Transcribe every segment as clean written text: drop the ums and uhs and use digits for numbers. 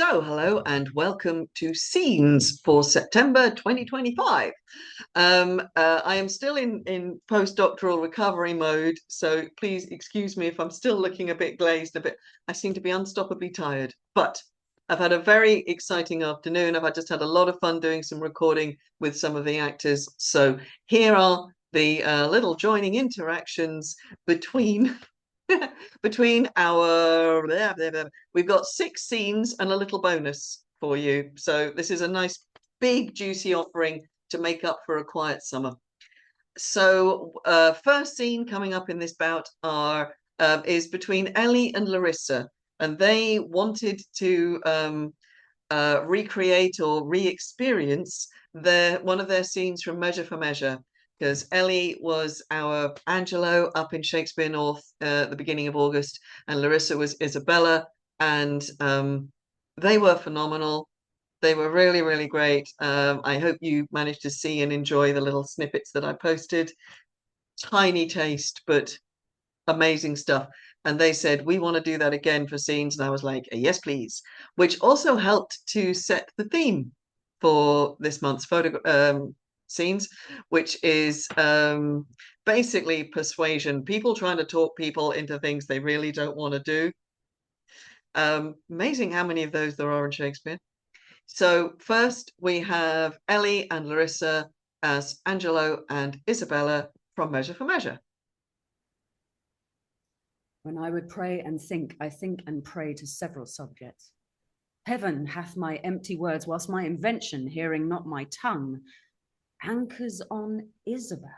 Hello and welcome to Scenes for September 2025. I am still in postdoctoral recovery mode, so please excuse me if I'm still looking a bit glazed, I seem to be unstoppably tired. But I've had a very exciting afternoon. I've just had a lot of fun doing some recording with some of the actors. So here are the little joining interactions between between our we've got 6 scenes and a little bonus for you. So this is a nice big juicy offering to make up for a quiet summer. So first scene coming up in this bout is between Ellie and Larissa, and they wanted to recreate or re-experience one of their scenes from Measure for Measure, because Ellie was our Angelo up in Shakespeare North at the beginning of August, and Larissa was Isabella, and they were phenomenal. They were really, really great. I hope you managed to see and enjoy the little snippets that I posted. Tiny taste, but amazing stuff. And they said, we want to do that again for scenes. And I was like, yes, please. Which also helped to set the theme for this month's photo scenes, which is basically persuasion. People trying to talk people into things they really don't want to do. Amazing how many of those there are in Shakespeare. So first we have Ellie and Larissa as Angelo and Isabella from Measure for Measure. When I would pray and think, I think and pray to several subjects. Heaven hath my empty words, whilst my invention, hearing not my tongue, anchors on Isabel.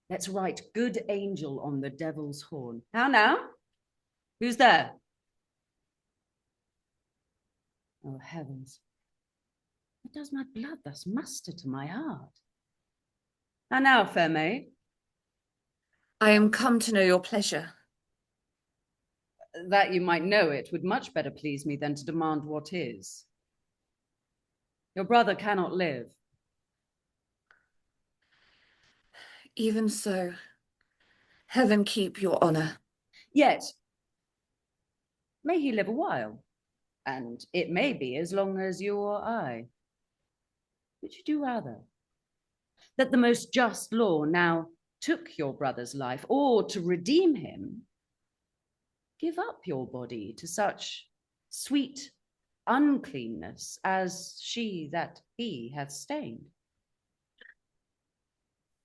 Let's write good angel on the devil's horn. How now? Who's there? Oh, heavens. What does my blood thus muster to my heart? How now, fair maid? I am come to know your pleasure. That you might know it would much better please me than to demand what is. Your brother cannot live. Even so, heaven keep your honor. Yet, may he live a while, and it may be as long as you or I. Which you do rather? That the most just law now took your brother's life, or to redeem him, give up your body to such sweet uncleanness as she that he hath stained.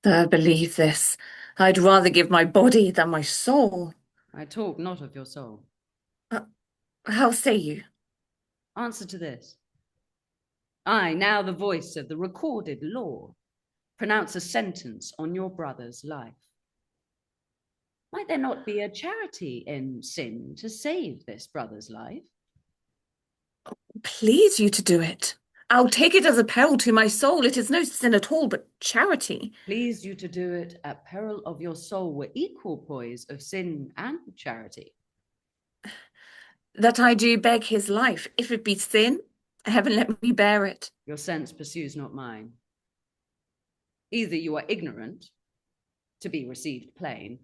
Believe this, I'd rather give my body than my soul. I talk not of your soul. How say you? Answer to this. I, now the voice of the recorded law, pronounce a sentence on your brother's life. Might there not be a charity in sin to save this brother's life? Please you to do it. I'll take it as a peril to my soul. It is no sin at all, but charity. Please you to do it at peril of your soul were equal poise of sin and charity. That I do beg his life. If it be sin, heaven let me bear it. Your sense pursues not mine. Either you are ignorant, to be received plain,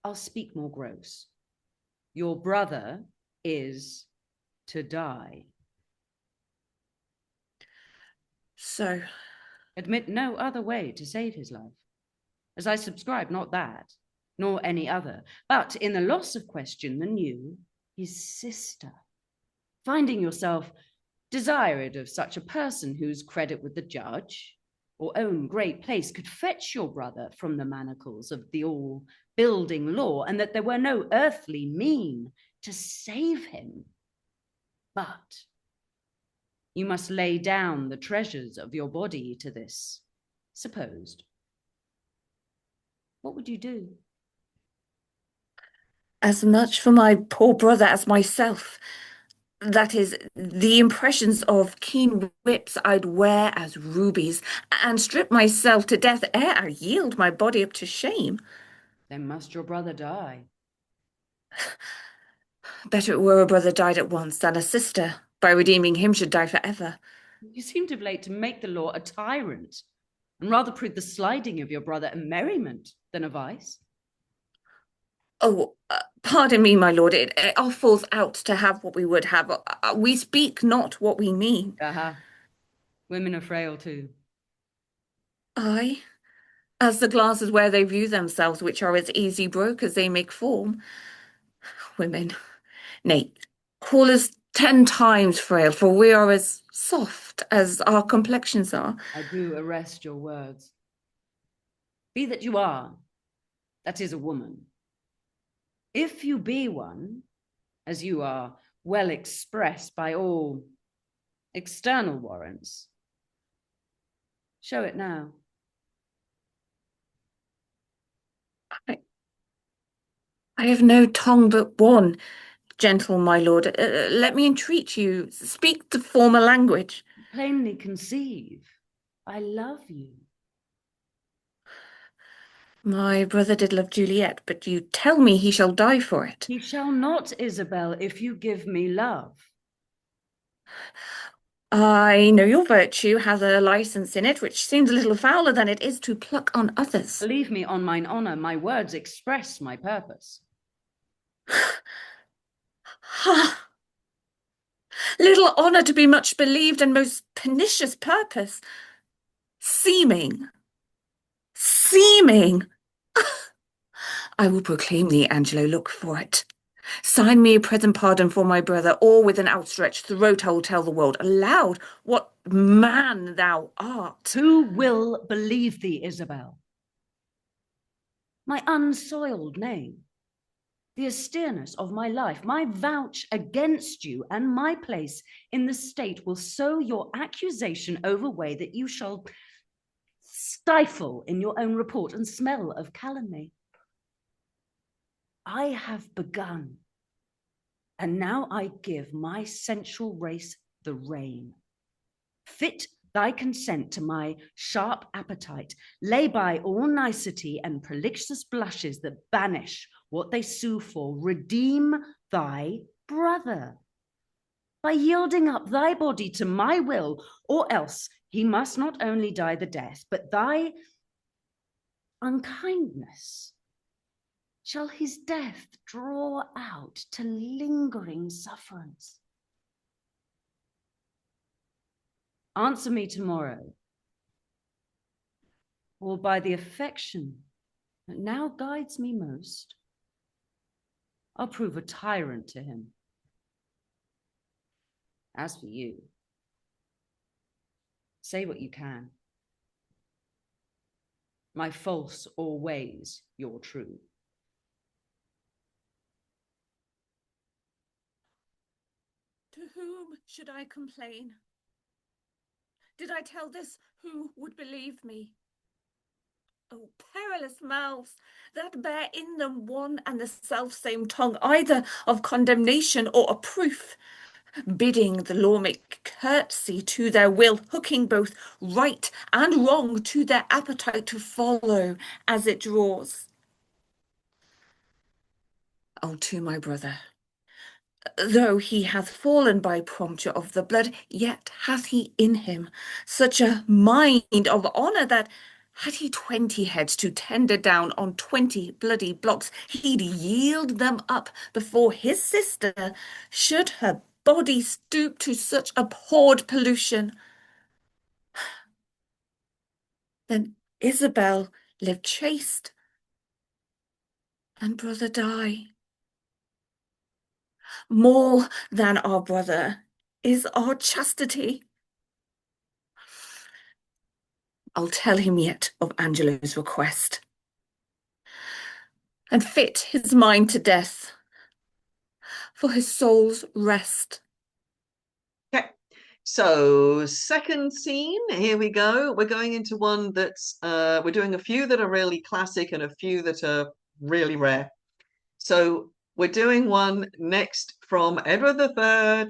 I'll speak more gross. Your brother is to die. So, admit no other way to save his life, as I subscribe not that, nor any other, but in the loss of question than you, his sister, finding yourself desired of such a person whose credit with the judge or own great place could fetch your brother from the manacles of the all-building law, and that there were no earthly mean to save him. But you must lay down the treasures of your body to this supposed. What would you do? As much for my poor brother as myself. That is, the impressions of keen whips I'd wear as rubies, and strip myself to death ere I yield my body up to shame. Then must your brother die. Better it were a brother died at once than a sister, by redeeming him, should die forever. You seem to have late to make the law a tyrant, and rather prove the sliding of your brother a merriment than a vice. Oh, Pardon me, my lord, it all falls out to have what we would have. We speak not what we mean. Aha. Women are frail too. Aye, as the glasses where they view themselves, which are as easy broke as they make form. Women, nay, call us 10 times frail, for we are as soft as our complexions are. I do arrest your words. Be that you are, that is a woman. If you be one, as you are well expressed by all external warrants, show it now. I have no tongue but one, gentle my lord. Let me entreat you, speak the former language. Plainly conceive, I love you. My brother did love Juliet, but you tell me he shall die for it. He shall not, Isabel, if you give me love. I know your virtue has a license in it, which seems a little fouler than it is to pluck on others. Believe me, on mine honor, my words express my purpose. Ha! Little honor to be much believed, and most pernicious purpose. Seeming. I will proclaim thee, Angelo, look for it. Sign me a present pardon for my brother, or with an outstretched throat I will tell the world aloud what man thou art. Who will believe thee, Isabel? My unsoiled name, the austereness of my life, my vouch against you, and my place in the state will so your accusation overweigh that you shall stifle in your own report and smell of calumny. I have begun, and now I give my sensual race the rein. Fit thy consent to my sharp appetite, lay by all nicety and prolixous blushes that banish what they sue for, redeem thy brother by yielding up thy body to my will, or else he must not only die the death, but thy unkindness shall his death draw out to lingering sufferance. Answer me tomorrow, or by the affection that now guides me most, I'll prove a tyrant to him. As for you, say what you can. My false always your true. To whom should I complain? Did I tell this, who would believe me? Oh, perilous mouths that bear in them one and the self-same tongue, either of condemnation or a proof, bidding the law make curtsy to their will, hooking both right and wrong to their appetite to follow as it draws. Oh, to my brother, though he hath fallen by prompture of the blood, yet hath he in him such a mind of honour that, had he 20 heads to tender down on 20 bloody blocks, he'd yield them up before his sister, should her body stoop to such abhorred pollution. Then Isabel live chaste, and brother die. More than our brother is our chastity. I'll tell him yet of Angelo's request, and fit his mind to death for his soul's rest. Okay, so second scene, here we go. We're going into one that's, we're doing a few that are really classic and a few that are really rare. So we're doing one next from Edward III,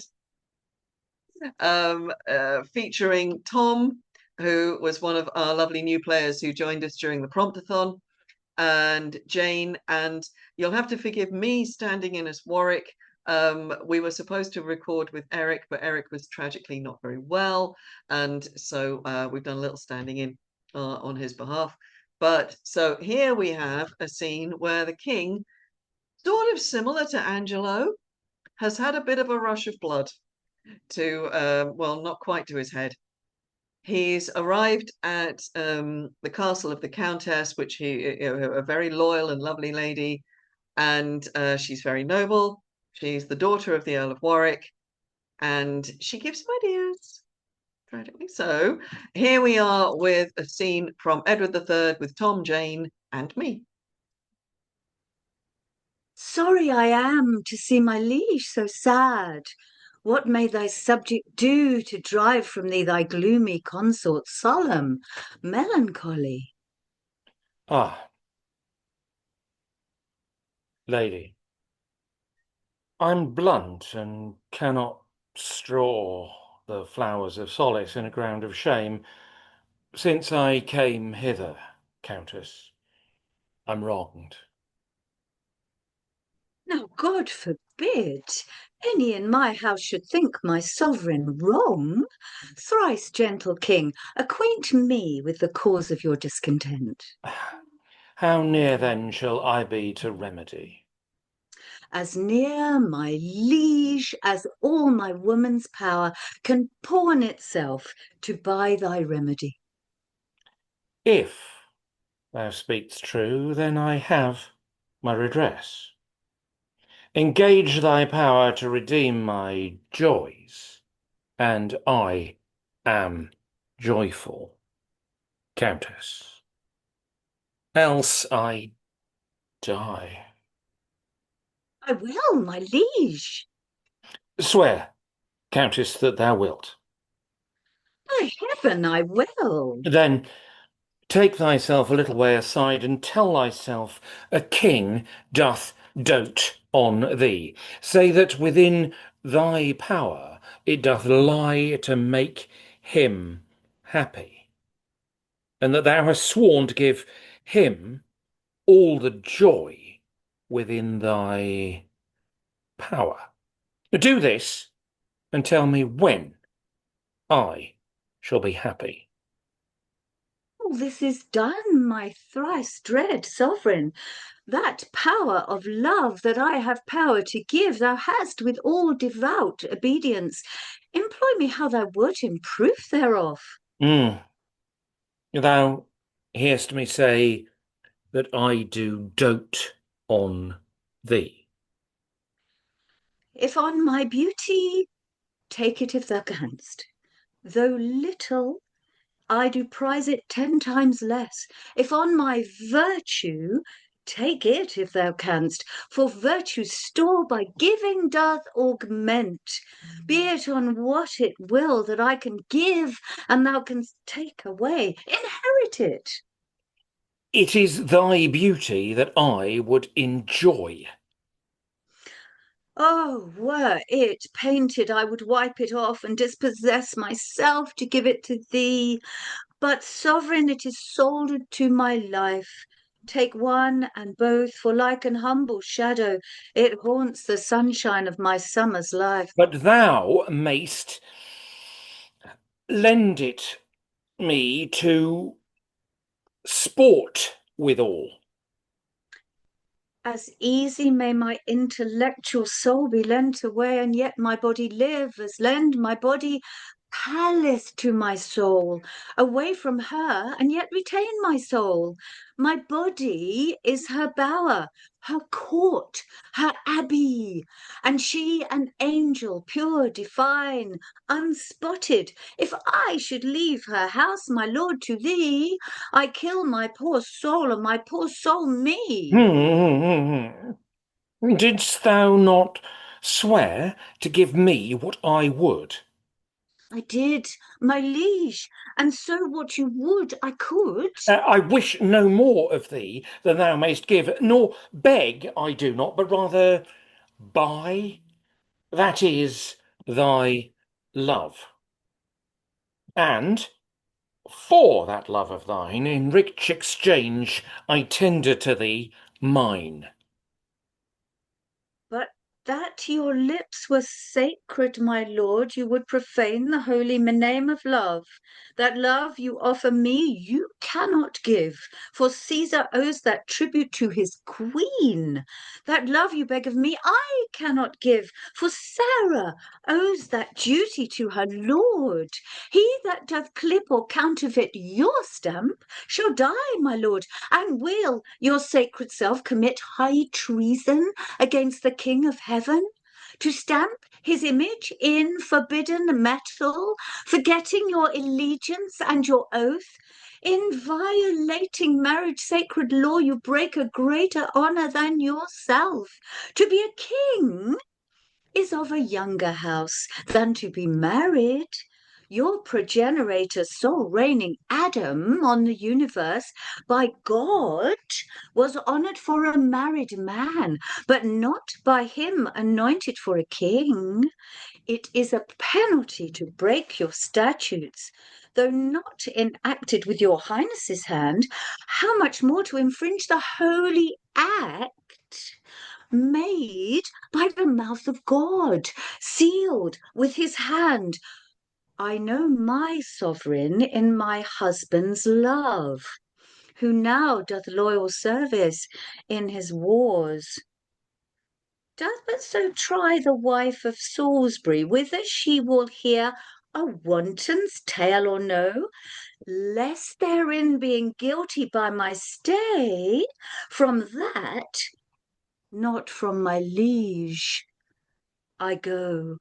featuring Tom, who was one of our lovely new players who joined us during the Promptathon, and Jane. And you'll have to forgive me standing in as Warwick. We were supposed to record with Eric, but Eric was tragically not very well, and so we've done a little standing in on his behalf. But so here we have a scene where the king sort of similar to Angelo, has had a bit of a rush of blood to, well, not quite to his head. He's arrived at the castle of the Countess, which a very loyal and lovely lady, and she's very noble. She's the daughter of the Earl of Warwick, and she gives him ideas. Tragically so. Here we are with a scene from Edward III with Tom, Jane, and me. Sorry I am to see my liege so sad. What may thy subject do to drive from thee thy gloomy consort solemn melancholy? Ah, lady, I'm blunt and cannot straw the flowers of solace in a ground of shame. Since I came hither, Countess, I'm wronged. Now God forbid any in my house should think my sovereign wrong. Thrice gentle king, acquaint me with the cause of your discontent. How near then shall I be to remedy? As near, my liege, as all my woman's power can pawn itself to buy thy remedy. If thou speak'st true, then I have my redress. Engage thy power to redeem my joys, and I am joyful, Countess. Else I die. I will, my liege. Swear, Countess, that thou wilt. By heaven, I will. Then take thyself a little way aside, and tell thyself a king doth dote on thee. Say that within thy power it doth lie to make him happy, and that thou hast sworn to give him all the joy within thy power. Do this, and tell me when I shall be happy. All this is done, my thrice dread sovereign. That power of love that I have power to give, thou hast with all devout obedience. Employ me how thou wilt in proof thereof. Thou hear'st me say that I do dote on thee. If on my beauty, take it if thou canst. Though little, I do prize it 10 times less. If on my virtue, take it if thou canst. For virtue's store by giving doth augment. Be it on what it will that I can give, and thou canst take away. Inherit it. It is thy beauty that I would enjoy. Oh, were it painted, I would wipe it off and dispossess myself to give it to thee. But, sovereign, it is soldered to my life. Take one and both, for like an humble shadow, it haunts the sunshine of my summer's life. But thou mayst lend it me to sport withal. As easy may my intellectual soul be lent away, and yet my body live, as lend my body palace to my soul, away from her, and yet retain my soul. My body is her bower, her court, her abbey, and she an angel, pure, divine, unspotted. If I should leave her house, my lord, to thee, I kill my poor soul, and my poor soul me. Didst thou not swear to give me what I would? I did, my liege, and so what you would I could. I wish no more of thee than thou mayst give, nor beg I do not, but rather buy, that is, thy love. And for that love of thine, in rich exchange, I tender to thee mine. But That your lips were sacred, my lord, you would profane the holy name of love. That love you offer me, you cannot give, for Caesar owes that tribute to his queen. That love you beg of me, I cannot give, for Sarah owes that duty to her lord. He that doth clip or counterfeit your stamp shall die, my lord, and will your sacred self commit high treason against the King of Heaven, to stamp his image in forbidden metal, forgetting your allegiance and your oath? In violating marriage sacred law, you break a greater honour than yourself. To be a king is of a younger house than to be married. Your progenitor, sole reigning Adam on the universe, by God was honoured for a married man, but not by him anointed for a king. It is a penalty to break your statutes, though not enacted with your highness's hand. How much more to infringe the holy act made by the mouth of God, sealed with his hand? I know my sovereign in my husband's love, who now doth loyal service in his wars. Doth but so try the wife of Salisbury, whether she will hear a wanton's tale or no, lest therein being guilty by my stay, from that, not from my liege, I go.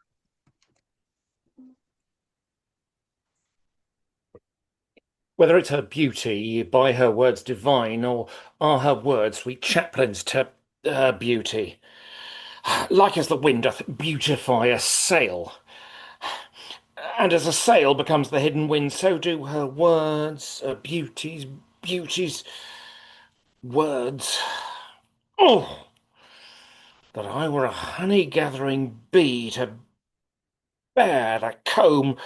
Whether it's her beauty, by her words divine, or are her words sweet chaplains to her beauty, like as the wind doth beautify a sail, and as a sail becomes the hidden wind, so do her words, her beauties, words. Oh, that I were a honey-gathering bee to bear the comb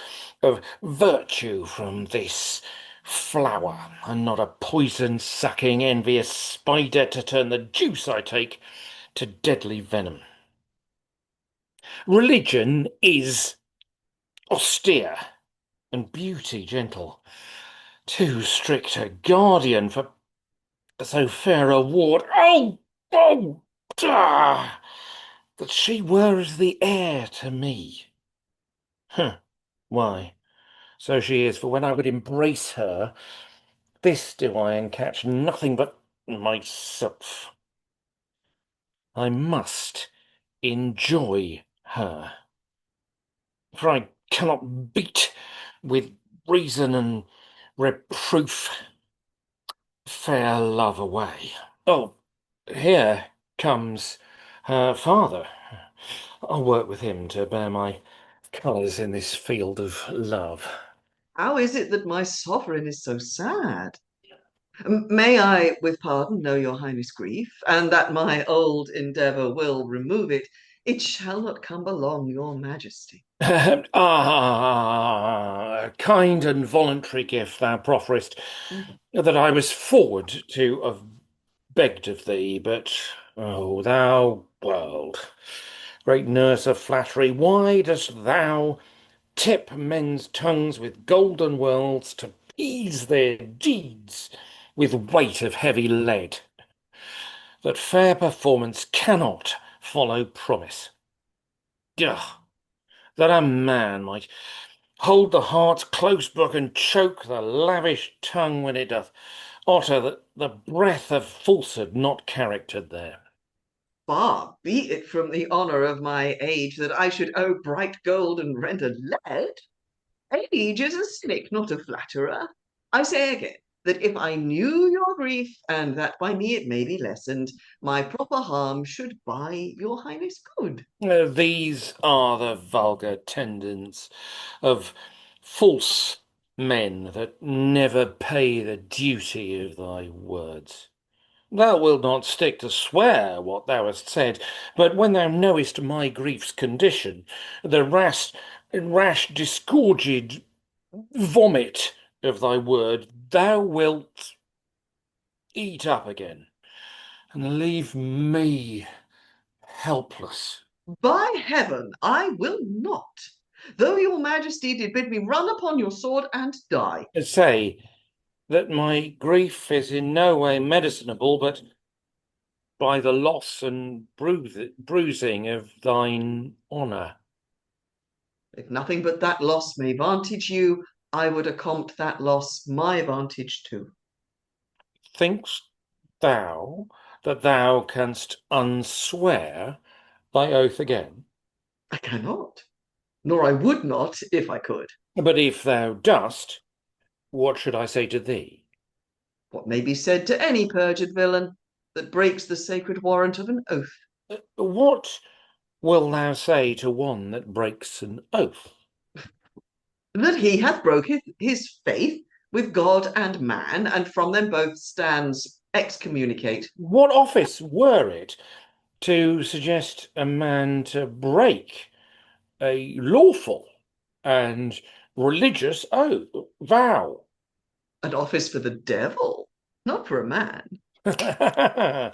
of virtue from this flower, and not a poison-sucking, envious spider to turn the juice I take to deadly venom. Religion is austere, and beauty gentle, too strict a guardian for so fair a ward. Oh, ah, that she were as the air to me. Huh, why, so she is, for when I would embrace her, this do I, and catch nothing but myself. I must enjoy her, for I cannot beat with reason and reproof fair love away. Oh, here comes her father. I'll work with him to bear my colours in this field of love. How is it that my sovereign is so sad? May I, with pardon, know your highness' grief, and that my old endeavour will remove it. It shall not cumber long your majesty. Kind and voluntary gift thou profferest, that I was forward to have begged of thee, but, oh, thou world, great nurse of flattery, why dost thou tip men's tongues with golden worlds to ease their deeds with weight of heavy lead, that fair performance cannot follow promise? Ugh, that a man might hold the heart's close book and choke the lavish tongue when it doth utter the breath of falsehood not charactered there. Far be it from the honour of my age that I should owe bright gold and render lead. Age is a cynic, not a flatterer. I say again, that if I knew your grief, and that by me it may be lessened, my proper harm should buy your highness good. These are the vulgar tendons of false men that never pay the duty of thy words. Thou wilt not stick to swear what thou hast said, but when thou knowest my grief's condition, the rash disgorged vomit of thy word, thou wilt eat up again, and leave me helpless. By heaven, I will not. Though your majesty did bid me run upon your sword and die. Say that my grief is in no way medicinable, but by the loss and bruising of thine honour. If nothing but that loss may vantage you, I would accompt that loss my vantage too. Think'st thou that thou canst unswear thy oath again? I cannot, nor I would not if I could. But if thou dost, what should I say to thee? What may be said to any perjured villain that breaks the sacred warrant of an oath? What will thou say to one that breaks an oath? That he hath broke his faith with God and man, and from them both stands excommunicate. What office were it to suggest a man to break a lawful and religious vow? An office for the devil, not for a man. That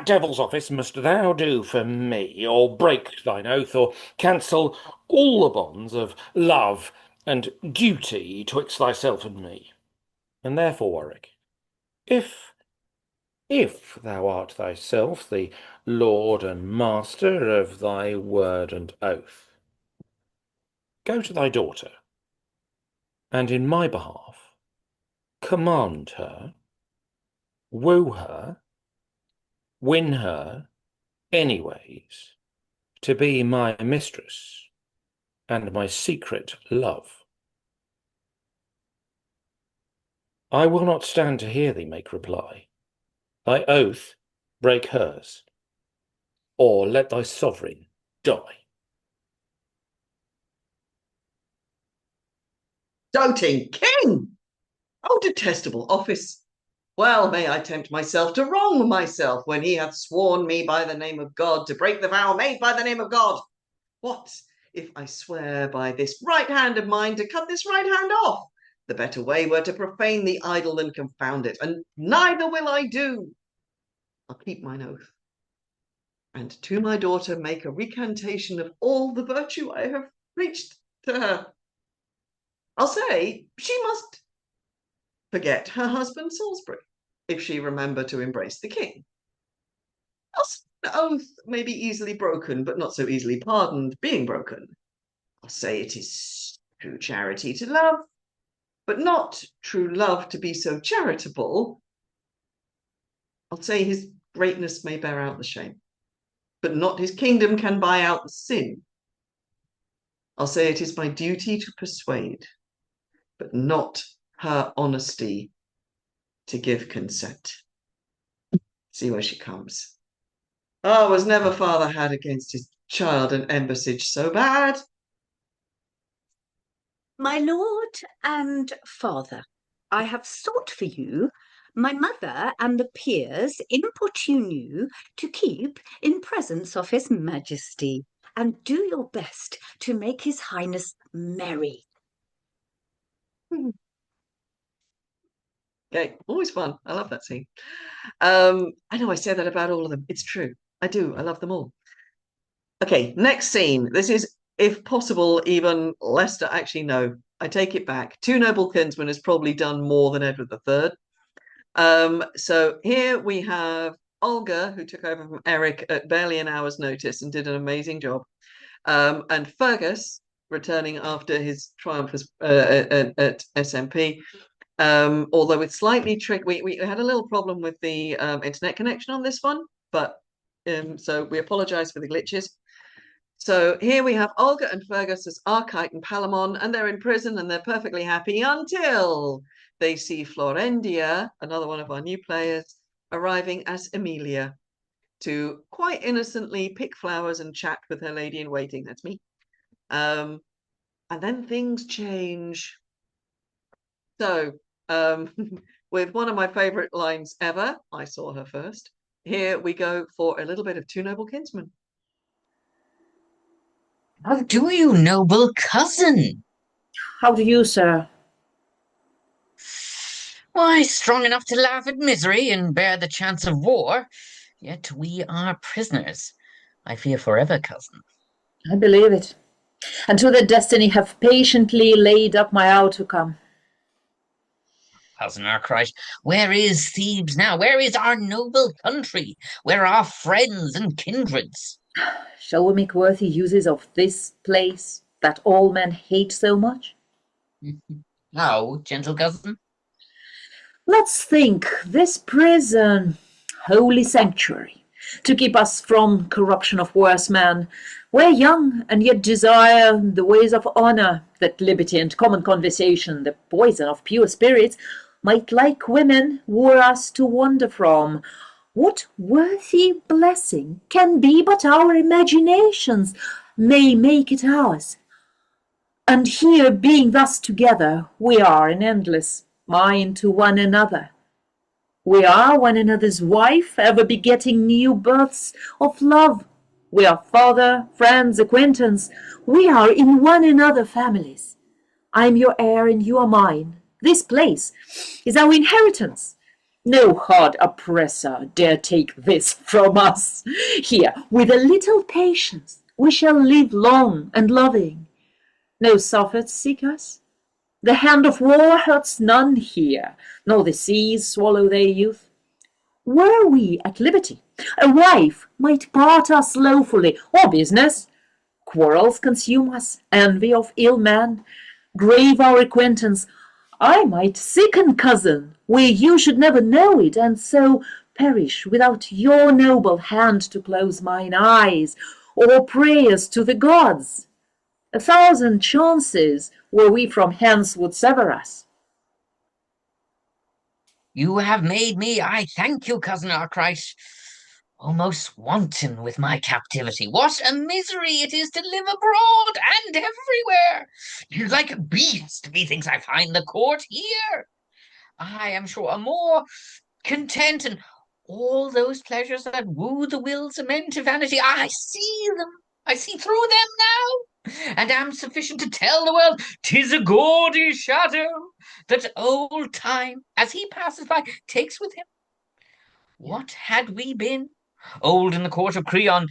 devil's office must thou do for me, or break thine oath, or cancel all the bonds of love and duty twixt thyself and me. And therefore, Warwick, if thou art thyself the lord and master of thy word and oath, go to thy daughter, and in my behalf command her, woo her, win her anyways, to be my mistress and my secret love. I will not stand to hear thee make reply. Thy oath break hers, or let thy sovereign die. Doting king! Oh, detestable office! Well may I tempt myself to wrong myself when he hath sworn me by the name of God to break the vow made by the name of God. What if I swear by this right hand of mine to cut this right hand off? The better way were to profane the idol than confound it, and neither will I do. I'll keep mine oath, and to my daughter make a recantation of all the virtue I have preached to her. I'll say she must forget her husband Salisbury, if she remember to embrace the king. Else the oath may be easily broken, but not so easily pardoned, being broken. I'll say it is true charity to love, but not true love to be so charitable. I'll say his greatness may bear out the shame, but not his kingdom can buy out the sin. I'll say it is my duty to persuade, but not her honesty to give consent. See where she comes. Oh, was never father had against his child an embassage so bad? My lord and father, I have sought for you. My mother and the peers importune you to keep in presence of his majesty, and do your best to make his highness merry. Okay, always fun. I love that scene. I know I say that about all of them. It's true. I do. I love them all. Okay, next scene. This is, if possible, even Leicester. Actually, no, I take it back. Two Noble Kinsmen has probably done more than Edward III. So here we have Olga, who took over from Eric at barely an hour's notice and did an amazing job. And Fergus, returning after his triumph at SMP. Although it's slightly tricky, we had a little problem with the internet connection on this one, but so we apologize for the glitches. So here we have Olga and Fergus as Archite and Palamon, and they're in prison and they're perfectly happy until they see Florendia, another one of our new players, arriving as Emilia to quite innocently pick flowers and chat with her lady in waiting. That's me. And then things change. So with one of my favorite lines ever, I saw her first. Here we go for a little bit of Two Noble Kinsmen. How do you, noble cousin? How do you, sir? Why, strong enough to laugh at misery and bear the chance of war, yet we are prisoners. I fear forever, cousin. I believe it. And to the destiny have patiently laid up my hour to come. Cousin Arkwright, where is Thebes now? Where is our noble country? Where are our friends and kindreds? Shall we make worthy uses of this place that all men hate so much? How, gentle cousin? Let's think this prison, holy sanctuary, to keep us from corruption of worse men. We're young and yet desire the ways of honor, that liberty and common conversation, the poison of pure spirits, might like women lure us to wander from. What worthy blessing can be but our imaginations may make it ours? And here, being thus together, we are in endless mind to one another. We are one another's wife, ever begetting new births of love. We are father, friends, acquaintance. We are in one another families. I am your heir and you are mine. This place is our inheritance. No hard oppressor dare take this from us. Here, with a little patience, we shall live long and loving. No soffits seek us. The hand of war hurts none here, nor the seas swallow their youth. Were we at liberty, a wife might part us lawfully, or business. Quarrels consume us, envy of ill men, grave our acquaintance. I might sicken, cousin, where you should never know it, and so perish without your noble hand to close mine eyes, or prayers to the gods. 1,000 chances were we from hence would sever us. You have made me, I thank you, cousin Arkwright, almost wanton with my captivity. What a misery it is to live abroad and everywhere! Like a beast, methinks I find the court here. I am sure a more content and all those pleasures that woo the wills of men to vanity. I see them. I see through them now, and am sufficient to tell the world 'tis a gaudy shadow that old time, as he passes by, takes with him. What had we been, old in the court of Creon,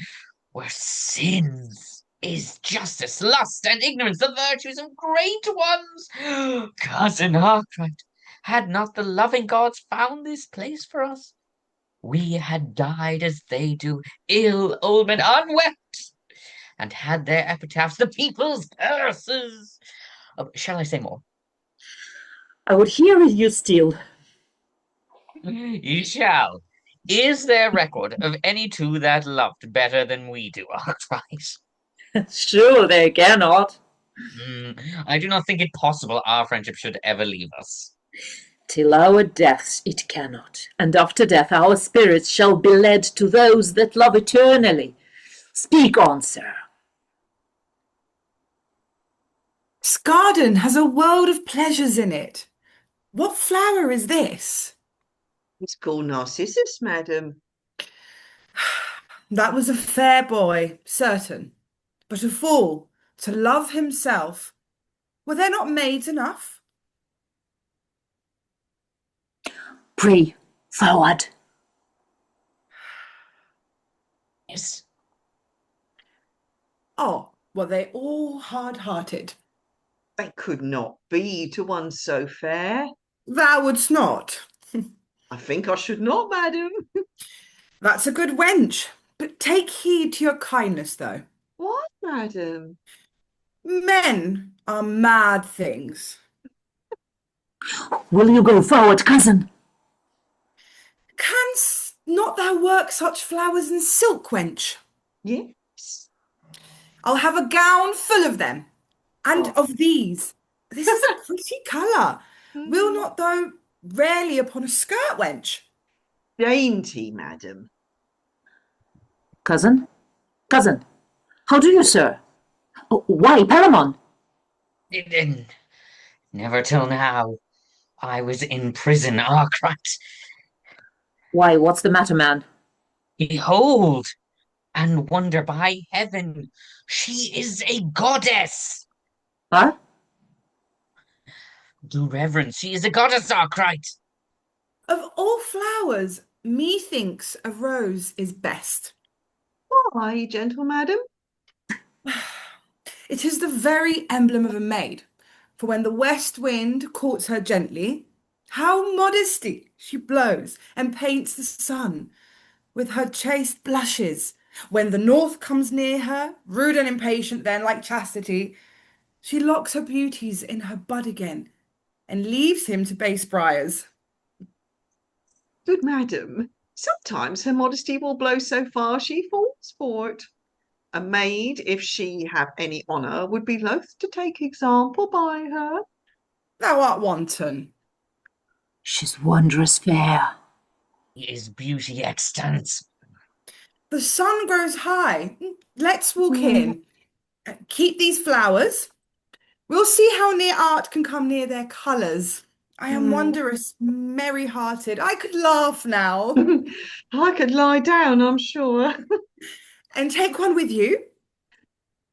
where sins is justice, lust, and ignorance, the virtues of great ones? Cousin Arkwright, had not the loving gods found this place for us, we had died as they do, ill, old men, unwept, and had their epitaphs the people's curses. Shall I say more? I would hear you still. You shall. Is there record of any two that loved better than we do, Arkwright? Sure, they cannot. I do not think it possible our friendship should ever leave us. Till our deaths it cannot, and after death our spirits shall be led to those that love eternally. Speak on, sir. Skardon has a world of pleasures in it. What flower is this? It's called Narcissus, madam. That was a fair boy, certain, but a fool to love himself. Were there not maids enough? Pray, forward. Yes. Oh, were they all hard-hearted? They could not be to one so fair. Thou wouldst not. I think I should not, madam. That's a good wench, but take heed to your kindness, though. What, madam? Men are mad things. Will you go forward, cousin? Canst not thou work such flowers in silk, wench? Yes. I'll have a gown full of them, and Oh. of these. This is a pretty colour. Will not thou rarely upon a skirt, wench? Dainty, madam. Cousin? Cousin, how do you, sir? Oh, why, Palamon? Never till now. I was in prison, Arkwright. Why, what's the matter, man? Behold, and wonder by heaven, she is a goddess. Huh? Do reverence, she is a goddess, Arkwright. Of all flowers, methinks a rose is best. Why, gentle madam? It is the very emblem of a maid. For when the west wind courts her gently, how modesty she blows and paints the sun with her chaste blushes. When the north comes near her, rude and impatient then, like chastity, she locks her beauties in her bud again and leaves him to base briars. Good madam, sometimes her modesty will blow so far she falls for it. A maid, if she have any honour, would be loath to take example by her. Thou art wanton. She's wondrous fair. Is beauty extant? The sun grows high. Let's walk in. Keep these flowers. We'll see how near art can come near their colours. I am wondrous merry-hearted. I could laugh now. I could lie down, I'm sure. And take one with you.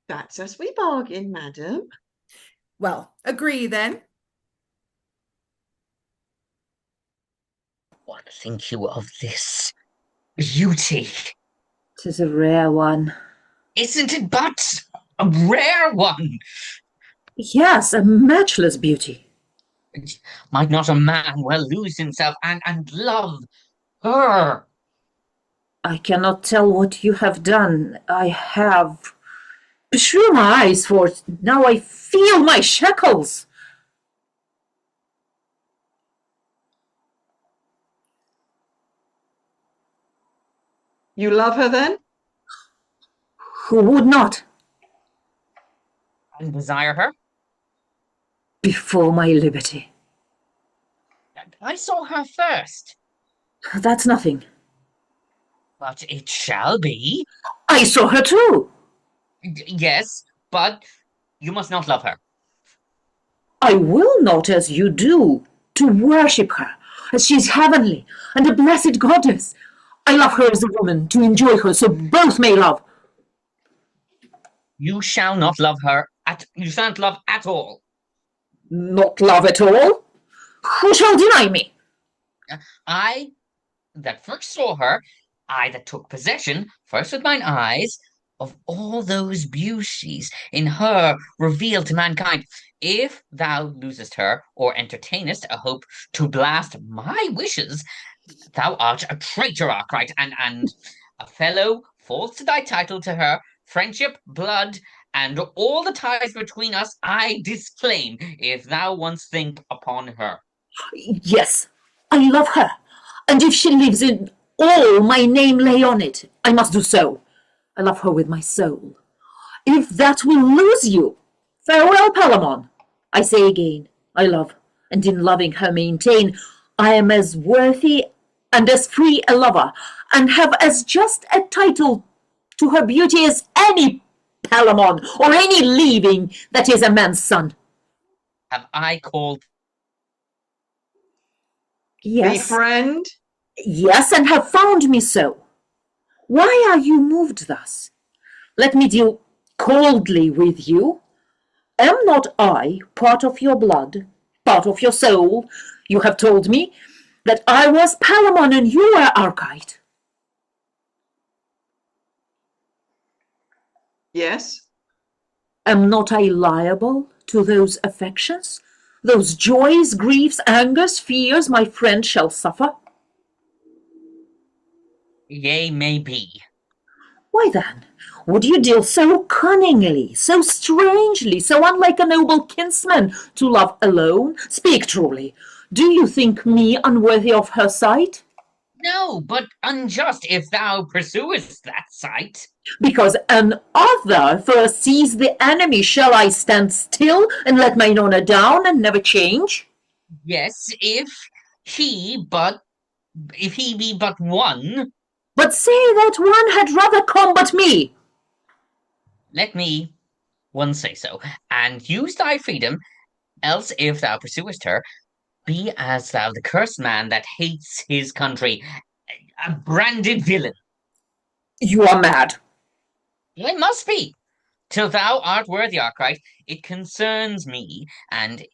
That's as we bargain, madam. Well, agree then. What think you of this beauty? 'Tis a rare one. Isn't it but a rare one? Yes, a matchless beauty. Might not a man well lose himself and love her? I cannot tell what you have done. I have. Beshrew my eyes, for now I feel my shackles. You love her then? Who would not? And desire her? Before my liberty. I saw her first, That's nothing. but it shall be. I saw her too. Yes, but you must not love her. I will not as you do, to worship her, as she is heavenly and a blessed goddess. I love her as a woman, to enjoy her, so both may love. You shall not love her you shan't love at all. Not love at all? Who shall deny me? I that first saw her, I that took possession, first with mine eyes, of all those beauties in her revealed to mankind. If thou losest her, or entertainest a hope to blast my wishes, thou art a traitor, Arkwright, and a fellow false to thy title to her, friendship, blood, and all the ties between us I disclaim, if thou once think upon her. Yes, I love her, and if she lives in all my name lay on it, I must do so. I love her with my soul. If that will lose you, farewell, Palamon. I say again, I love, and in loving her maintain, I am as worthy and as free a lover, and have as just a title to her beauty as any Palamon, or any leaving that is a man's son. Have I called? Yes. Befriend? Yes, and have found me so. Why are you moved thus? Let me deal coldly with you. Am not I part of your blood, part of your soul? You have told me that I was Palamon and you were Arkwright. Yes. Am not I liable to those affections, those joys, griefs, angers, fears my friend shall suffer? Yea, may be. Why then, would you deal so cunningly, so strangely, so unlike a noble kinsman, to love alone? Speak truly. Do you think me unworthy of her sight? No, but unjust if thou pursuest that sight. Because an other first sees the enemy, shall I stand still and let mine honor down and never change? Yes, if he be but one. But say that one had rather combat me. Let me one say so, and use thy freedom, else if thou pursuest her, be as thou the cursed man that hates his country, a branded villain. You are mad. I must be. Till thou art worthy, Arkwright, it concerns me, and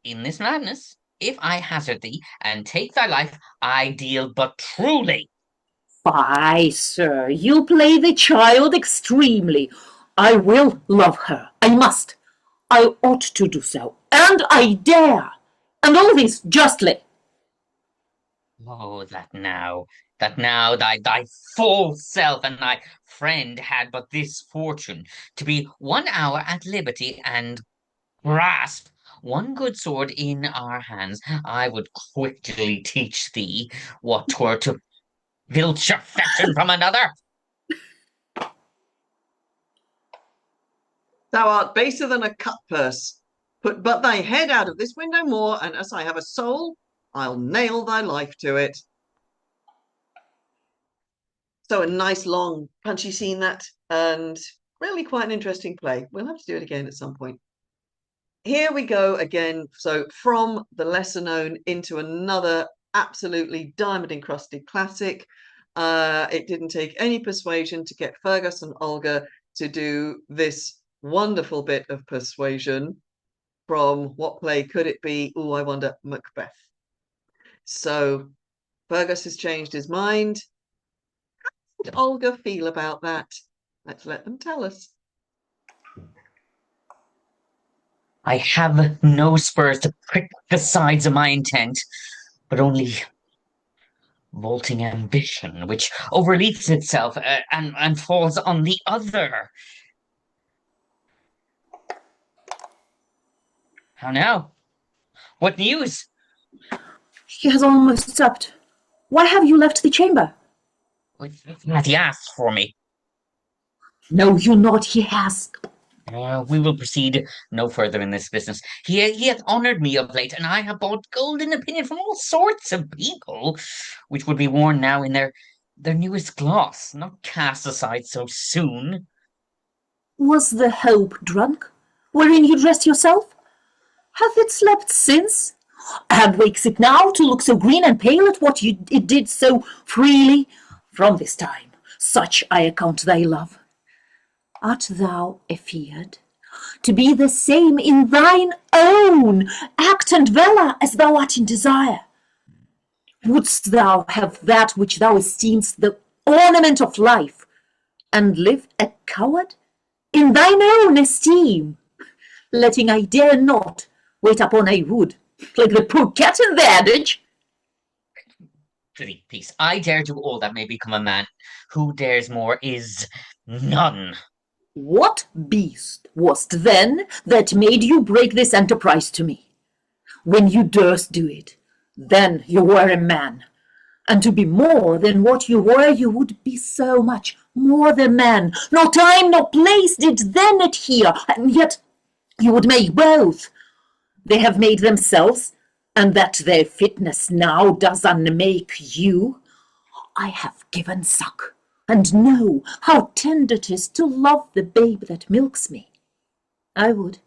in this madness, if I hazard thee and take thy life, I deal but truly. Fie, sir, you play the child extremely. I will love her. I must. I ought to do so. And I dare. And all this justly. Oh, that now thy false self and thy friend had but this fortune, to be 1 hour at liberty and grasp one good sword in our hands. I would quickly teach thee what 'twere to filch affection from another. Thou art baser than a cutpurse. Put but thy head out of this window more, and as I have a soul, I'll nail thy life to it. So a nice long punchy scene that, and really quite an interesting play. We'll have to do it again at some point. Here we go again. So from the lesser known into another absolutely diamond encrusted classic. It didn't take any persuasion to get Fergus and Olga to do this wonderful bit of persuasion. From what play could it be? Oh, I wonder, Macbeth. So Fergus has changed his mind. How did Olga feel about that? Let's let them tell us. I have no spurs to prick the sides of my intent, but only vaulting ambition, which overleaps itself and falls on the other. How now? What news? He has almost supped. Why have you left the chamber? Hath he asked for me? No, you not, he has. We will proceed no further in this business. He hath honoured me of late, and I have bought golden opinion from all sorts of people, which would be worn now in their newest gloss, not cast aside so soon. Was the hope drunk, wherein you dressed yourself? Hath it slept since? And wakes it now to look so green and pale at what it did so freely? From this time, such I account thy love. Art thou afeard to be the same in thine own act and valour as thou art in desire? Wouldst thou have that which thou esteemest the ornament of life, and live a coward in thine own esteem, letting I dare not wait upon I would, like the poor cat in the adage? Prithee, peace. I dare do all that may become a man. Who dares more is none. What beast was't then that made you break this enterprise to me? When you durst do it, then you were a man. And to be more than what you were, you would be so much more than man. Nor time nor place did then adhere, and yet you would make both. They have made themselves, and that their fitness now does unmake you. I have given suck, and know how tender 'tis to love the babe that milks me. I would,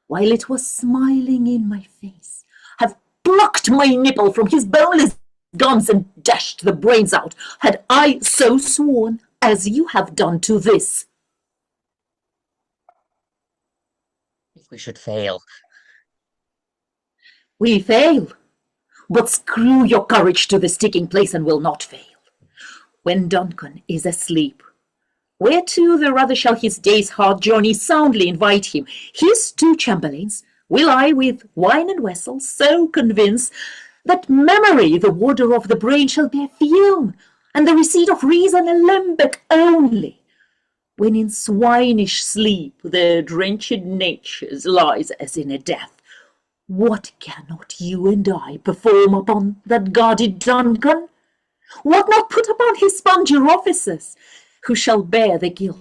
while it was smiling in my face, have plucked my nipple from his boneless gums and dashed the brains out, had I so sworn as you have done to this. If we should fail. We fail, but screw your courage to the sticking place and will not fail. When Duncan is asleep, whereto the rather shall his day's hard journey soundly invite him, his 2 chamberlains will I with wine and wessel so convince that memory, the warder of the brain, shall bear fume, and the receipt of reason a limbeck only. When in swinish sleep their drenched natures lies as in a death, what cannot you and I perform upon that guarded Duncan? What not put upon his sponger officers, who shall bear the guilt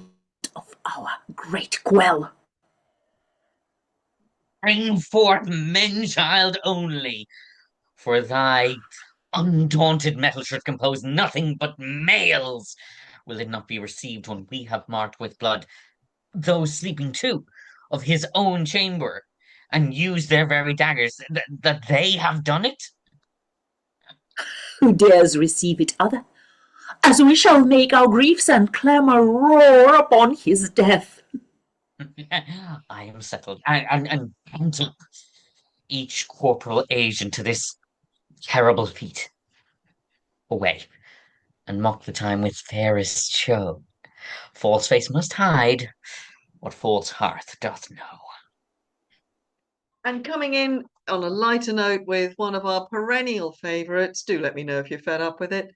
of our great quell? Bring forth men child only, for thy undaunted metal should compose nothing but males. Will it not be received when we have marked with blood those sleeping too of his own chamber, and used their very daggers, that they have done it? Who dares receive it other? As we shall make our griefs and clamour roar upon his death. I am settled, and counting each corporal agent to this terrible feat. Away, and mock the time with fairest show. False face must hide what false heart doth know. And coming in on a lighter note with one of our perennial favourites, do let me know if you're fed up with it.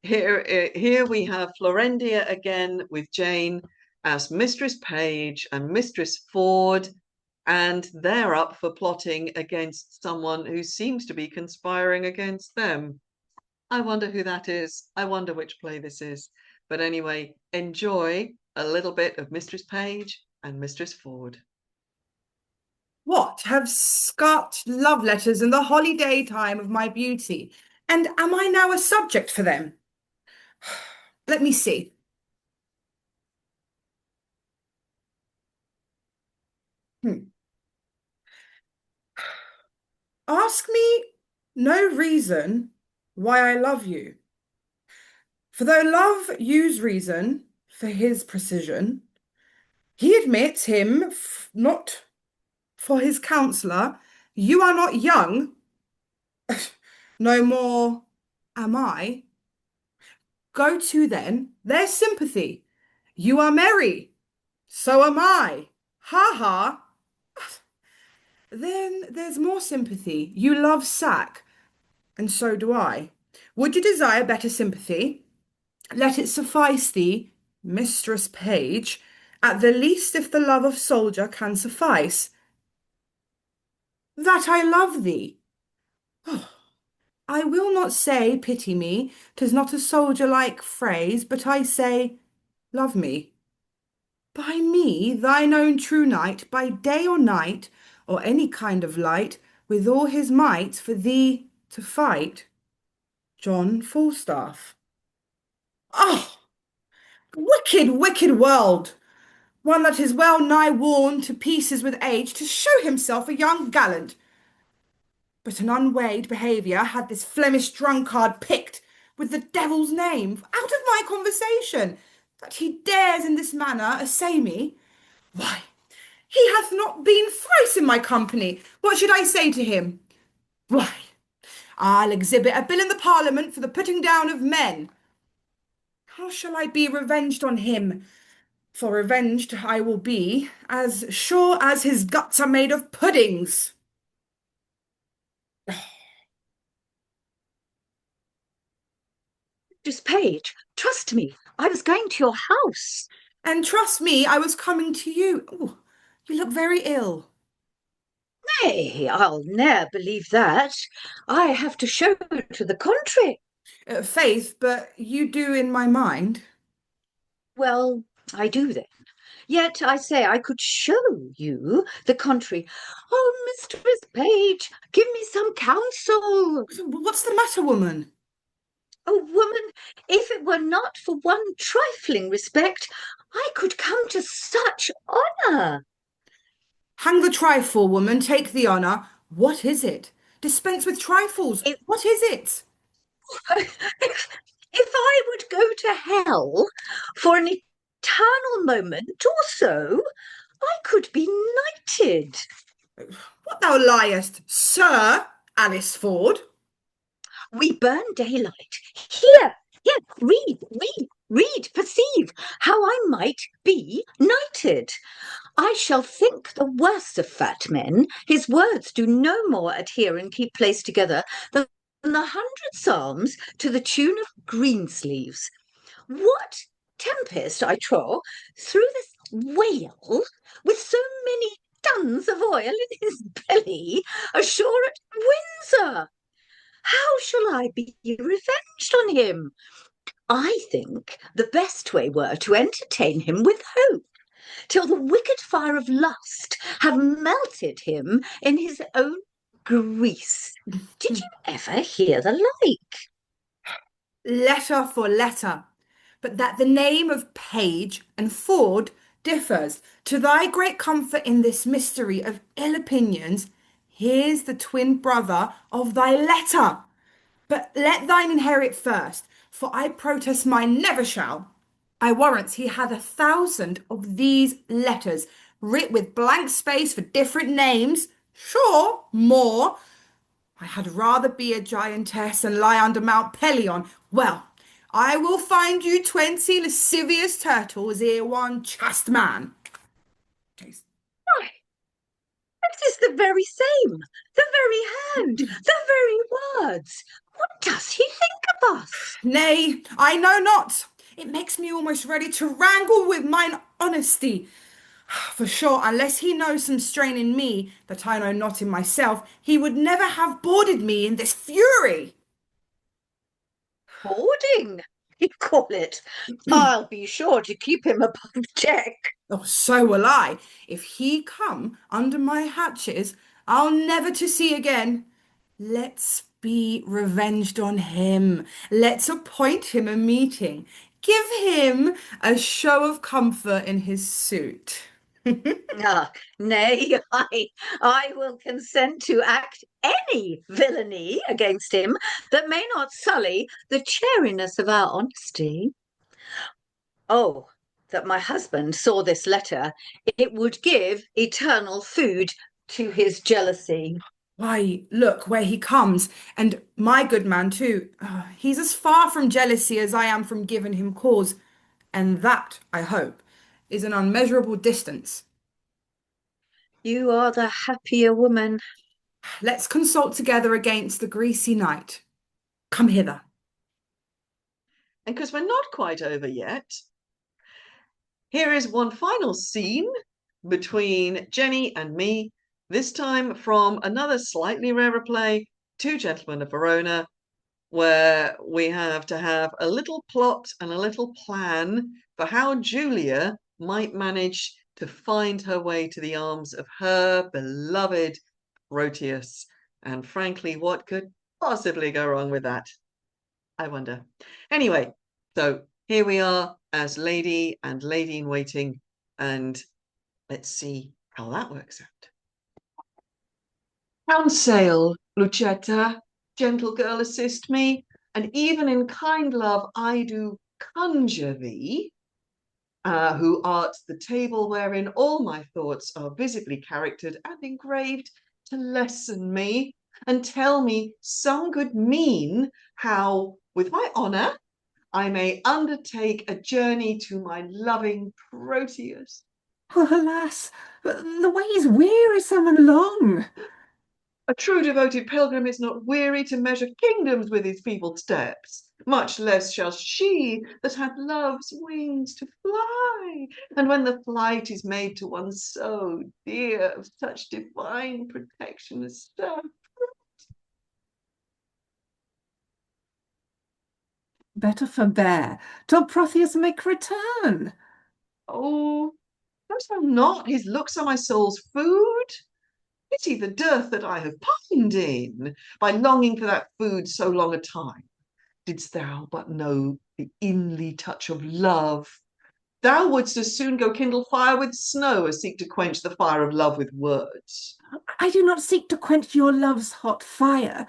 Here we have Florendia again with Jane as Mistress Page and Mistress Ford, and they're up for plotting against someone who seems to be conspiring against them. I wonder who that is. I wonder which play this is. But anyway, enjoy a little bit of Mistress Page and Mistress Ford. What have scotched love letters in the holiday time of my beauty? And am I now a subject for them? Let me see. Ask me no reason why I love you. For though love use reason for his precision, he admits him not for his counsellor. You are not young, no more am I. Go to then, there's sympathy. You are merry, so am I. Ha ha. Then there's more sympathy. You love sack, and so do I. Would you desire better sympathy? Let it suffice thee, Mistress Page, at the least if the love of soldier can suffice. That I love thee. Oh, I will not say pity me, 'tis not a soldier-like phrase, but I say love me. By me, thine own true knight, by day or night, or any kind of light, with all his might for thee to fight. John Falstaff. Oh, wicked, wicked world! One that is well nigh worn to pieces with age, to show himself a young gallant. But an unweighed behaviour had this Flemish drunkard picked with the devil's name out of my conversation, that he dares in this manner assay me. Why, he hath not been thrice in my company. What should I say to him? Why, I'll exhibit a bill in the Parliament for the putting down of men. How shall I be revenged on him? For revenged I will be, as sure as his guts are made of puddings. Mistress Page, trust me, I was going to your house. And trust me, I was coming to you. Oh, you look very ill. Nay, I'll ne'er believe that. I have to show to the contrary. Faith, but you do in my mind. Well, I do then. Yet I say I could show you the contrary. Oh, Mistress Page, give me some counsel. What's the matter, woman? Oh, woman, if it were not for one trifling respect, I could come to such honour. Hang the trifle, woman, take the honour. What is it? Dispense with trifles. What is it? If I would go to hell for an eternal moment or so, I could be knighted. What thou liest, Sir Alice Ford. We burn daylight. Here, read, perceive how I might be knighted. I shall think the worse of fat men. His words do no more adhere and keep place together than the 100 psalms to the tune of Greensleeves. What tempest, I trow, through this whale, with so many tons of oil in his belly, ashore at Windsor? How shall I be revenged on him? I think the best way were to entertain him with hope, till the wicked fire of lust have melted him in his own grease. Did you ever hear the like? Letter for letter, but that the name of Page and Ford differs. To thy great comfort in this mystery of ill opinions, here's the twin brother of thy letter. But let thine inherit first, for I protest mine never shall. I warrant he had 1,000 of these letters, writ with blank space for different names. Sure, more. I had rather be a giantess and lie under Mount Pelion. Well, I will find you 20 lascivious turtles ere one chaste man. Taste. Why, this is the very same, the very hand, the very words. What does he think of us? Nay, I know not. It makes me almost ready to wrangle with mine honesty. For sure, unless he knows some strain in me that I know not in myself, he would never have boarded me in this fury. Boarding, you call it. I'll be sure to keep him above check. Oh, so will I. If he come under my hatches, I'll never to see again. Let's be revenged on him. Let's appoint him a meeting. Give him a show of comfort in his suit. Ah, nay, I will consent to act any villainy against him that may not sully the chariness of our honesty. Oh, that my husband saw this letter, it would give eternal food to his jealousy. Why, look where he comes, and my good man too. He's as far from jealousy as I am from giving him cause, and that, I hope, is an unmeasurable distance. You are the happier woman. Let's consult together against the greasy night. Come hither. And because we're not quite over yet, here is one final scene between Jenny and me, this time from another slightly rarer play, Two Gentlemen of Verona, where we have to have a little plot and a little plan for how Julia might manage to find her way to the arms of her beloved Proteus. And frankly, what could possibly go wrong with that? I wonder. Anyway, so here we are as lady and lady in waiting, and let's see how that works out. Counsel, Lucetta, gentle girl, assist me, and even in kind love I do conjure thee, who art the table wherein all my thoughts are visibly charactered and engraved, to lesson me, and tell me some good mean how, with my honour, I may undertake a journey to my loving Proteus. Oh, alas, the way is wearisome and long. A true devoted pilgrim is not weary to measure kingdoms with his feeble steps, much less shall she that hath love's wings to fly. And when the flight is made to one so dear, of such divine protection as so. Better forbear, till Protheus make return. Oh, knowst thou not his looks are my soul's food? Pity the dearth that I have pined in, by longing for that food so long a time. Didst thou but know the inly touch of love, thou wouldst as soon go kindle fire with snow as seek to quench the fire of love with words. I do not seek to quench your love's hot fire,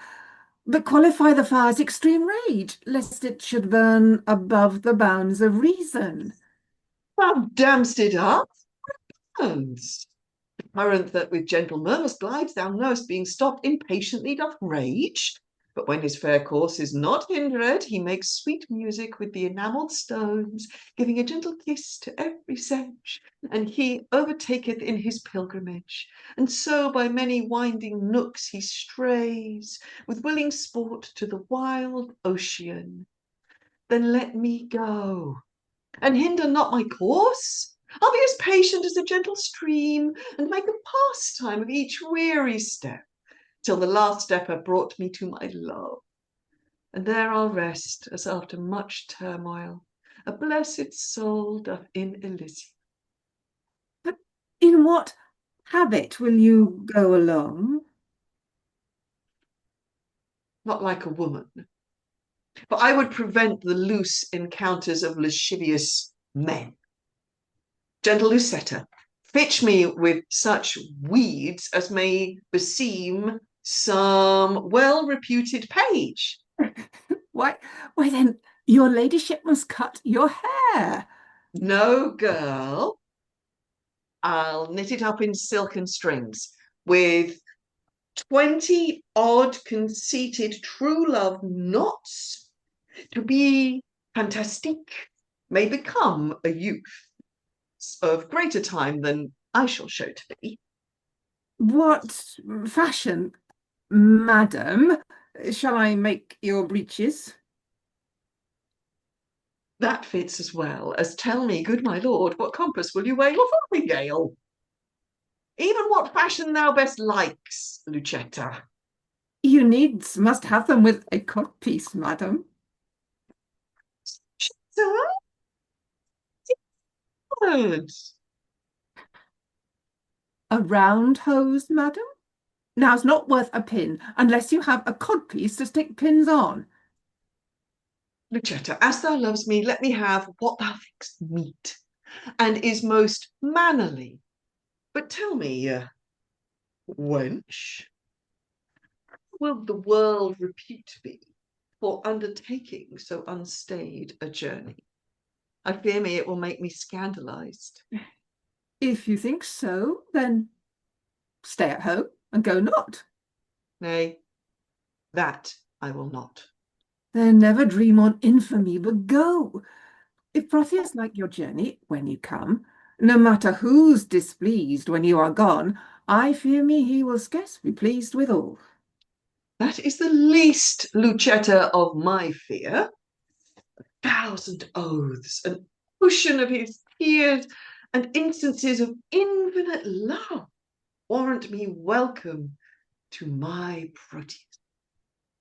but qualify the fire's extreme rage, lest it should burn above the bounds of reason. Thou damn'st it up, burns. Current that with gentle murmurs glides, thou knowest, being stopped impatiently doth rage. But when his fair course is not hindered, he makes sweet music with the enamelled stones, giving a gentle kiss to every sedge, and he overtaketh in his pilgrimage. And so by many winding nooks he strays, with willing sport to the wild ocean. Then let me go, and hinder not my course. I'll be as patient as a gentle stream, and make a pastime of each weary step, till the last step have brought me to my love. And there I'll rest, as after much turmoil a blessed soul doth in Elysium. But in what habit will you go along? Not like a woman, for I would prevent the loose encounters of lascivious men. Gentle Lucetta, fetch me with such weeds as may beseem some well-reputed page. Why then, your ladyship must cut your hair. No, girl, I'll knit it up in silken strings with 20 odd conceited true love knots to be Fantastique may become a youth of greater time than I shall show to be. What fashion, madam? Shall I make your breeches? That fits as well as tell me, good my lord, what compass will you wear your farthingale? Even what fashion thou best likes, Lucetta. You needs must have them with a codpiece, madam. Sir? Good. A round hose, madam? Now it's not worth a pin unless you have a codpiece to stick pins on. Lucetta, as thou loves me, let me have what thou thinkst meet and is most mannerly. But tell me, wench, will the world repute me for undertaking so unstayed a journey? I fear me it will make me scandalized. If you think so, then stay at home and go not. Nay, that I will not. Then never dream on infamy, but go. If Protheus like your journey when you come, no matter who's displeased when you are gone, I fear me he will scarce be pleased withal. That is the least, Lucetta, of my fear. 1,000 oaths, an ocean of his tears, and instances of infinite love warrant me welcome to my Proteus.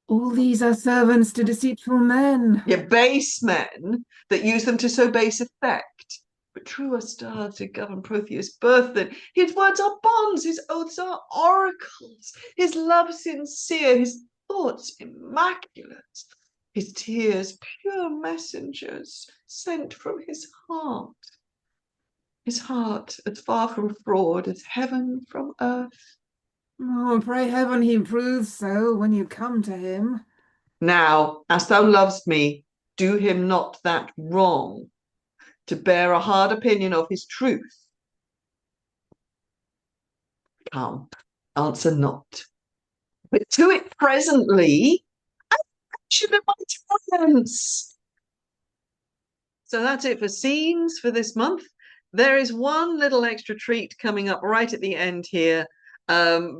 All these are servants to deceitful men. Ye base men that use them to so base effect. But truer stars to govern Protheus' birth than his words are bonds, his oaths are oracles, his love sincere, his thoughts immaculate, his tears pure messengers sent from his heart as far from fraud as heaven from earth. Oh, pray heaven he proves so when you come to him. Now, as thou lovest me, do him not that wrong to bear a hard opinion of his truth. Come, answer not. But to it presently, I should have my talents. So that's it for scenes for this month. There is one little extra treat coming up right at the end here,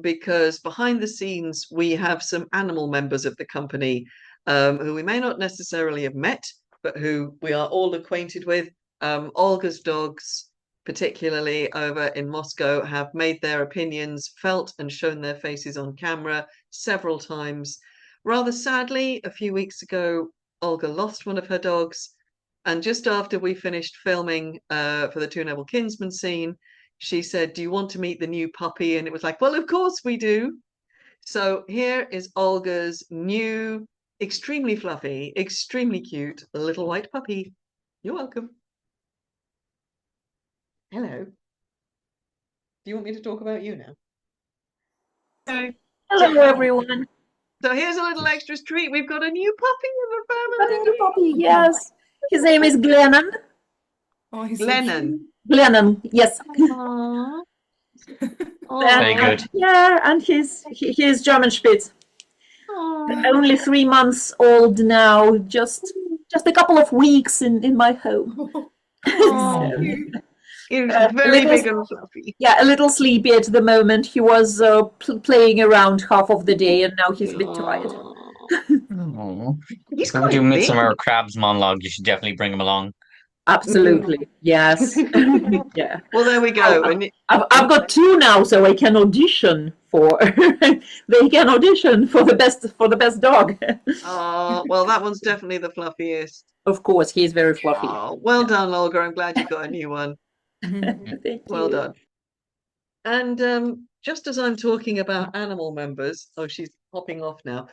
because behind the scenes we have some animal members of the company who we may not necessarily have met, but who we are all acquainted with. Olga's dogs, particularly over in Moscow, have made their opinions felt and shown their faces on camera several times. Rather sadly, a few weeks ago, Olga lost one of her dogs. And just after we finished filming for the Two Noble Kinsmen scene, she said, "Do you want to meet the new puppy?" And it was like, well, of course we do. So here is Olga's new, extremely fluffy, extremely cute little white puppy. You're welcome. Hello. Do you want me to talk about you now? Okay. Hello, everyone. So here's a little extra treat. We've got a new puppy in the family. A new puppy, yes. His name is Glennon. Oh, he's Lennon. Glennon, yes. Aww. Very good. Yeah, and he's German Spitz. Aww. Only 3 months old now, just a couple of weeks in my home. He was A very little- big and fluffy. Yeah, a little sleepy at the moment. He was playing around half of the day, and now he's a bit tired. Oh. He's When we quite do Midsummer big. Crabs monologue, you should definitely bring him along. Absolutely, yes. Yeah, Well, there we go. And I've got 2 now, so I can audition for. They can audition for the best dog. well, that one's definitely the fluffiest. Of course, he is very fluffy. Oh, well done, Olga. I'm glad you got a new one. Thank Well you. done. And just as I'm talking about animal members, oh, she's hopping off now.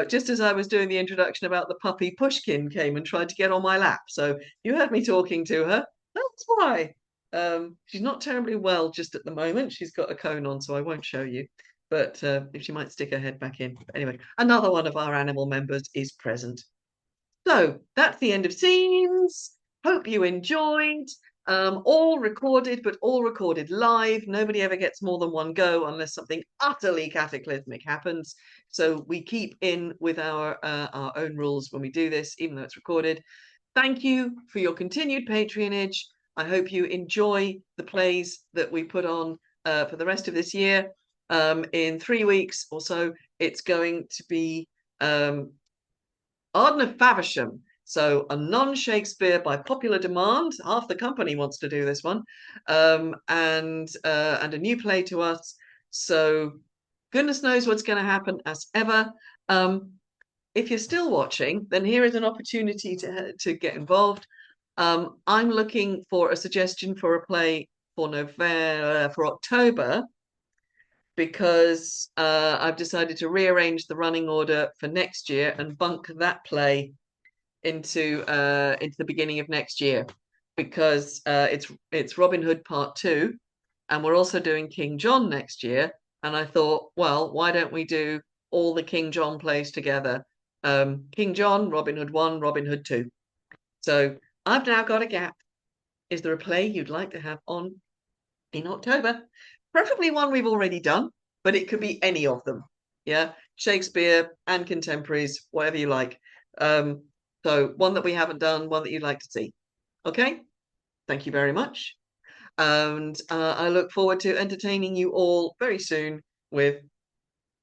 Just as I was doing the introduction about the puppy, Pushkin came and tried to get on my lap. So you heard me talking to her. That's why. She's not terribly well just at the moment. She's got a cone on, so I won't show you. But if she might stick her head back in. But anyway, another one of our animal members is present. So that's the end of scenes. Hope you enjoyed. All recorded, but all recorded live. Nobody ever gets more than one go unless something utterly cataclysmic happens. So we keep in with our own rules when we do this, even though it's recorded. thank you for your continued patronage. I hope you enjoy the plays that we put on for the rest of this year. In 3 weeks or so, it's going to be Arden of Faversham. So a non-Shakespeare by popular demand. Half the company wants to do this one, and a new play to us. So goodness knows what's going to happen as ever. If you're still watching, then here is an opportunity to get involved. I'm looking for a suggestion for a play for October, because I've decided to rearrange the running order for next year and bunk that play into the beginning of next year, because it's Robin Hood Part 2, and we're also doing King John next year. And I thought, well, why don't we do all the King John plays together? King John, Robin Hood 1, Robin Hood 2. So I've now got a gap. Is there a play you'd like to have on in October? Preferably one we've already done, but it could be any of them. Yeah, Shakespeare and contemporaries, whatever you like. So one that we haven't done, one that you'd like to see. Okay, thank you very much. And I look forward to entertaining you all very soon with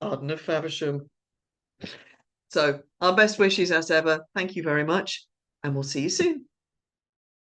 Arden of Faversham. So our best wishes as ever. Thank you very much, and we'll see you soon.